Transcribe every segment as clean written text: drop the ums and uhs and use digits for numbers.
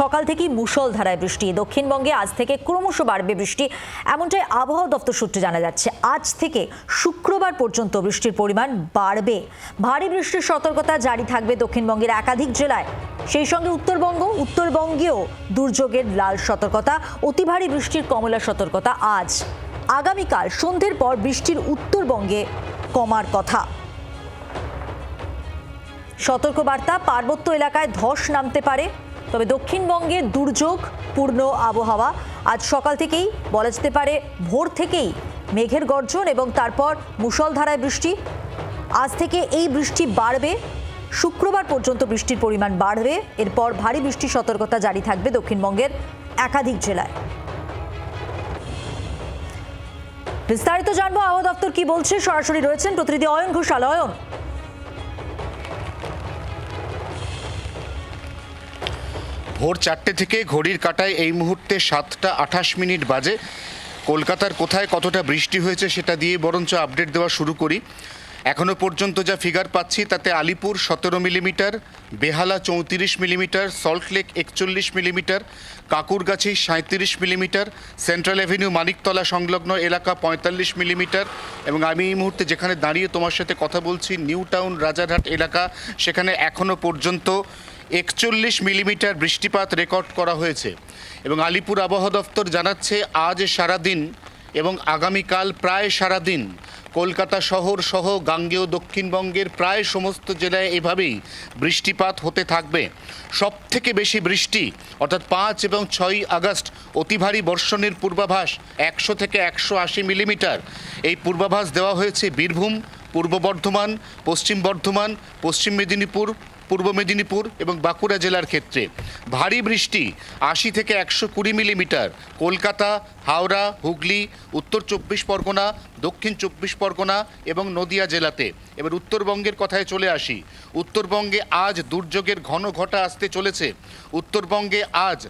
সকাল থেকেই মুষলধারায় বৃষ্টি। দক্ষিণবঙ্গে আজ থেকে ক্রমশ বাড়বে বৃষ্টি, এমনটাই আবহাওয়া দপ্তর সূত্রে জানা যাচ্ছে। আজ থেকে শুক্রবার পর্যন্ত বৃষ্টির পরিমাণ বাড়বে। ভারী বৃষ্টির সতর্কতা জারি থাকবে দক্ষিণবঙ্গের একাধিক জেলায়। সেই সঙ্গে উত্তরবঙ্গেও দুর্যোগের লাল সতর্কতা, অতি ভারী বৃষ্টির কমলা সতর্কতা। আজ আগামীকাল সন্ধ্যের পর বৃষ্টির উত্তরবঙ্গে কমার কথা। সতর্কবার্তা, পার্বত্য এলাকায় ধস নামতে পারে। তবে দক্ষিণবঙ্গে দুর্যোগপূর্ণ আবহাওয়া। আজ সকাল থেকেই বলা যেতে পারে ভোর থেকেই মেঘের গর্জন এবং তারপর মুষলধারায় বৃষ্টি। আজ থেকে এই বৃষ্টি বাড়বে, শুক্রবার পর্যন্ত বৃষ্টির পরিমাণ বাড়বে। এরপর ভারী বৃষ্টির সতর্কতা জারি থাকবে দক্ষিণবঙ্গের একাধিক জেলায়। বিস্তারিত জানবো আবহাওয়া দপ্তর কি বলছে। সরাসরি রয়েছেন প্রতিনিধি অয়ন ঘোষাল। অয়ন, ভোর 4টে থেকে ঘড়ির কাঁটায় এই মুহূর্তে 7:28 বাজে। কলকাতার কোথায় কতটা বৃষ্টি হয়েছে সেটা দিয়ে বরঞ্চ আপডেট দেওয়া শুরু করি। এখনও পর্যন্ত যা ফিগার পাচ্ছি তাতে আলিপুর 17 মিলিমিটার, বেহালা 34 millimetre, Salt Lake 41 millimetre, Kakurgachi 37 millimetre, central avenue Maniktala সংলগ্ন এলাকা 45 মিলিমিটার এবং আমি এই মুহূর্তে যেখানে দাঁড়িয়ে তোমার সাথে কথা বলছি নিউ টাউন রাজারহাট এলাকা, সেখানে এখনও পর্যন্ত 41 মিলিমিটার বৃষ্টিপাত রেকর্ড করা হয়েছে। এবং আলিপুর আবহাওয়া দপ্তর জানাচ্ছে আজ সারাদিন এবং আগামীকাল প্রায় সারাদিন কলকাতা শহর সহ গাঙ্গেয় দক্ষিণবঙ্গের প্রায় সমস্ত জেলায় এভাবেই বৃষ্টিপাত হতে থাকবে। সবথেকে বেশি বৃষ্টি অর্থাৎ 5 এবং 6 আগস্ট অতি ভারী বর্ষণের পূর্বাভাস 100 থেকে 180 মিলিমিটার এই পূর্বাভাস দেওয়া হয়েছে বীরভূম, পূর্ব বর্ধমান, পশ্চিম বর্ধমান, পশ্চিম মেদিনীপুর, পূর্ব মেদিনীপুর এবং বাঁকুড়া জেলার ক্ষেত্রে। ভারী বৃষ্টি 80 থেকে 120 মিলিমিটার কলকাতা, হাওড়া, হুগলি, উত্তর 24 পরগনা, দক্ষিণ 24 পরগনা এবং নদিয়া জেলাতে। এবার উত্তরবঙ্গের কথায় চলে আসি। উত্তরবঙ্গে আজ দুর্যোগের ঘন ঘটা আসতে চলেছে। উত্তরবঙ্গে আজ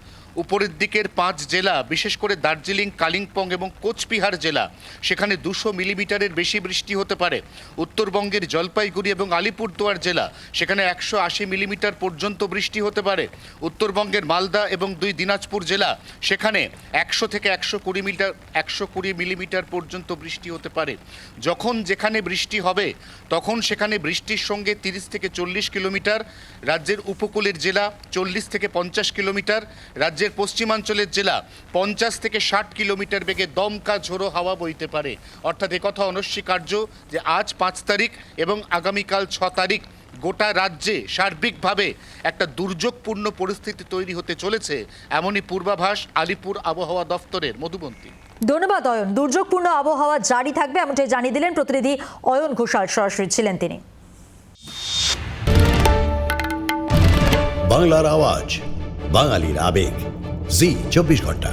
উপরের দিকের 5 জেলা, বিশেষ করে দার্জিলিং, কালিম্পং এবং কোচবিহার জেলা, সেখানে 200 মিলিমিটারের বেশি বৃষ্টি হতে পারে। উত্তরবঙ্গের জলপাইগুড়ি এবং আলিপুরদুয়ার জেলা, সেখানে 180 মিলিমিটার পর্যন্ত বৃষ্টি হতে পারে। উত্তরবঙ্গের মালদা এবং 2 দিনাজপুর জেলা, সেখানে 100 থেকে 120 মিলিমিটার পর্যন্ত বৃষ্টি হতে পারে। যখন যেখানে বৃষ্টি হবে তখন সেখানে বৃষ্টির সঙ্গে 30 থেকে 40 কিলোমিটার, রাজ্যের উপকূলের জেলা 40 থেকে 50 কিলোমিটার, রাজ্যের পশ্চিমাঞ্চলের জেলা 50 থেকে 60 কিলোমিটার বেগে দমকা ঝোড়ো হাওয়া বইতে পারে। অর্থাৎ একথা অনস্বীকার্য যে আজ 5 তারিখ এবং আগামীকাল 6 তারিখ গোটা রাজ্যে সার্বিকভাবে একটা দুর্যোগপূর্ণ পরিস্থিতি তৈরি হতে চলেছে, এমনই পূর্বাভাস আলিপুর আবহাওয়া দফতরের। মধুবন্তী। ধন্যবাদ অয়ন। দুর্যোগপূর্ণ আবহাওয়া জারি থাকবে এমনটাই জানিয়ে দিলেন প্রতিনিধি অয়ন ঘোষাল। সরাসরি ছিলেন তিনি। বাংলার আওয়াজ, বাঙালির আবেগ, জি 24 ঘন্টা।